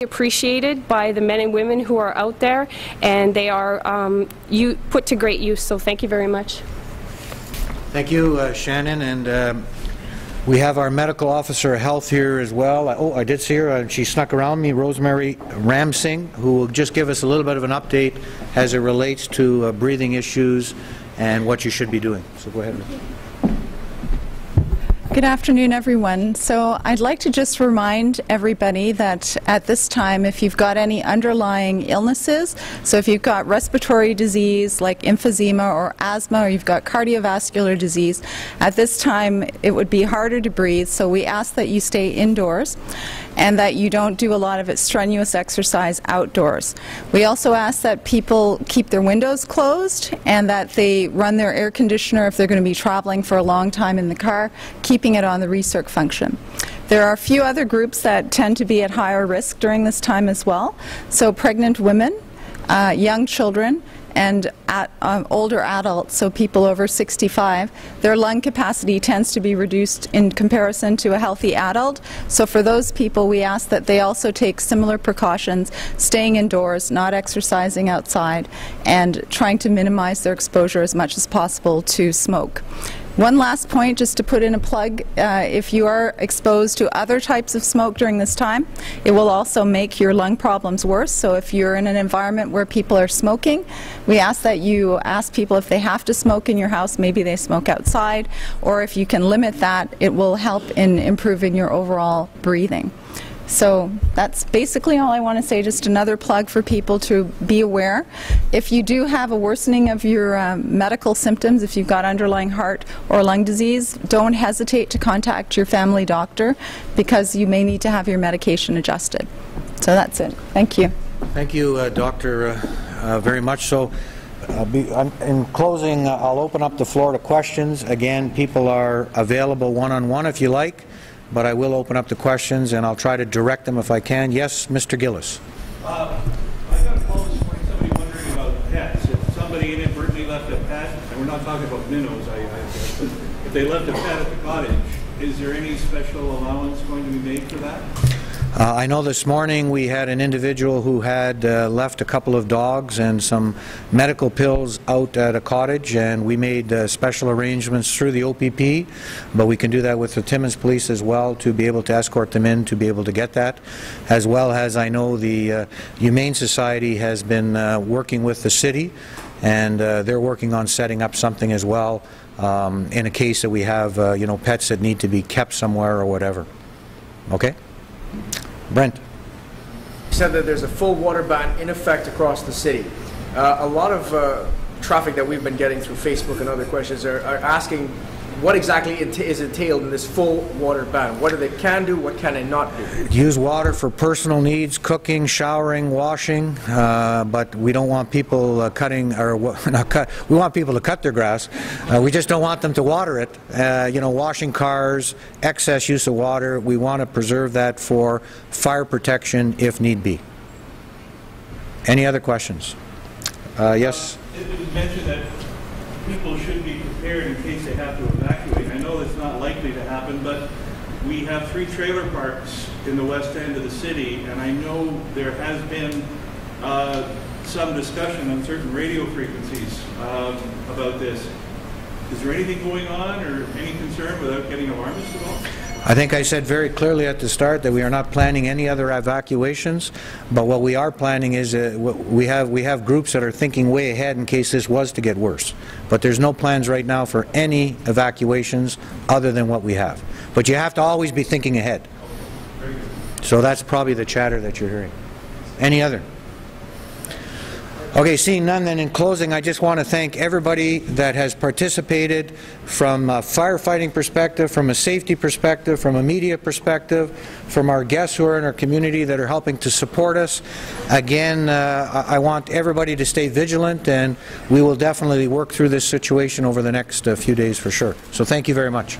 appreciated by the men and women who are out there, and they are put to great use, so thank you very much. Thank you, Shannon, and we have our medical officer of health here as well. Oh, I did see her. She snuck around me, Rosemary Ramsing, who will just give us a little bit of an update as it relates to breathing issues and what you should be doing. So go ahead. Good afternoon, everyone. So I'd like to just remind everybody that at this time, if you've got any underlying illnesses, so if you've got respiratory disease like emphysema or asthma, or you've got cardiovascular disease, at this time it would be harder to breathe, so we ask that you stay indoors and that you don't do a lot of strenuous exercise outdoors. We also ask that people keep their windows closed and that they run their air conditioner if they're going to be traveling for a long time in the car, keeping it on the recirc function. There are a few other groups that tend to be at higher risk during this time as well. So pregnant women, young children, and older adults, so people over 65, their lung capacity tends to be reduced in comparison to a healthy adult. So for those people, we ask that they also take similar precautions, staying indoors, not exercising outside, and trying to minimize their exposure as much as possible to smoke. One last point, just to put in a plug, if you are exposed to other types of smoke during this time, it will also make your lung problems worse. So if you're in an environment where people are smoking, we ask that you ask people if they have to smoke in your house, maybe they smoke outside, or if you can limit that, it will help in improving your overall breathing. So that's basically all I want to say, just another plug for people to be aware. If you do have a worsening of your medical symptoms, if you've got underlying heart or lung disease, don't hesitate to contact your family doctor because you may need to have your medication adjusted. So that's it. Thank you. Thank you, Doctor, very much so. In closing, I'll open up the floor to questions. Again, people are available one-on-one if you like. But I will open up the questions, and I'll try to direct them if I can. Yes, Mr. Gillis. I got a call this morning, somebody wondering about pets. If somebody inadvertently left a pet, and we're not talking about minnows, I guess, but if they left a pet at the cottage, is there any special allowance going to be made for that? I know this morning we had an individual who had left a couple of dogs and some medical pills out at a cottage, and we made special arrangements through the OPP, but we can do that with the Timmins police as well to be able to escort them in to be able to get that, as well as I know the Humane Society has been working with the city, and they're working on setting up something as well in a case that we have you know, pets that need to be kept somewhere or whatever. Okay? Brent. You said that there's a full water ban in effect across the city. A lot of traffic that we've been getting through Facebook and other questions are asking what exactly is entailed in this full water ban. What they can do, what can they not do? Use water for personal needs, cooking, showering, washing, but we don't want people cutting, or not cut, we want people to cut their grass. We just don't want them to water it. You know, washing cars, excess use of water, we want to preserve that for fire protection if need be. Any other questions? Yes? It was mentioned that people should be prepared in case they have to evacuate. I know that's not likely to happen, but we have 3 trailer parks in the west end of the city, and I know there has been some discussion on certain radio frequencies about this. Is there anything going on or any concern without getting alarmists at all? I think I said very clearly at the start that we are not planning any other evacuations, but what we are planning is we have groups that are thinking way ahead in case this was to get worse. But there's no plans right now for any evacuations other than what we have. But you have to always be thinking ahead. So that's probably the chatter that you're hearing. Any other? Okay, seeing none, then in closing, I just want to thank everybody that has participated from a firefighting perspective, from a safety perspective, from a media perspective, from our guests who are in our community that are helping to support us. Again, I want everybody to stay vigilant, and we will definitely work through this situation over the next few days for sure. So thank you very much.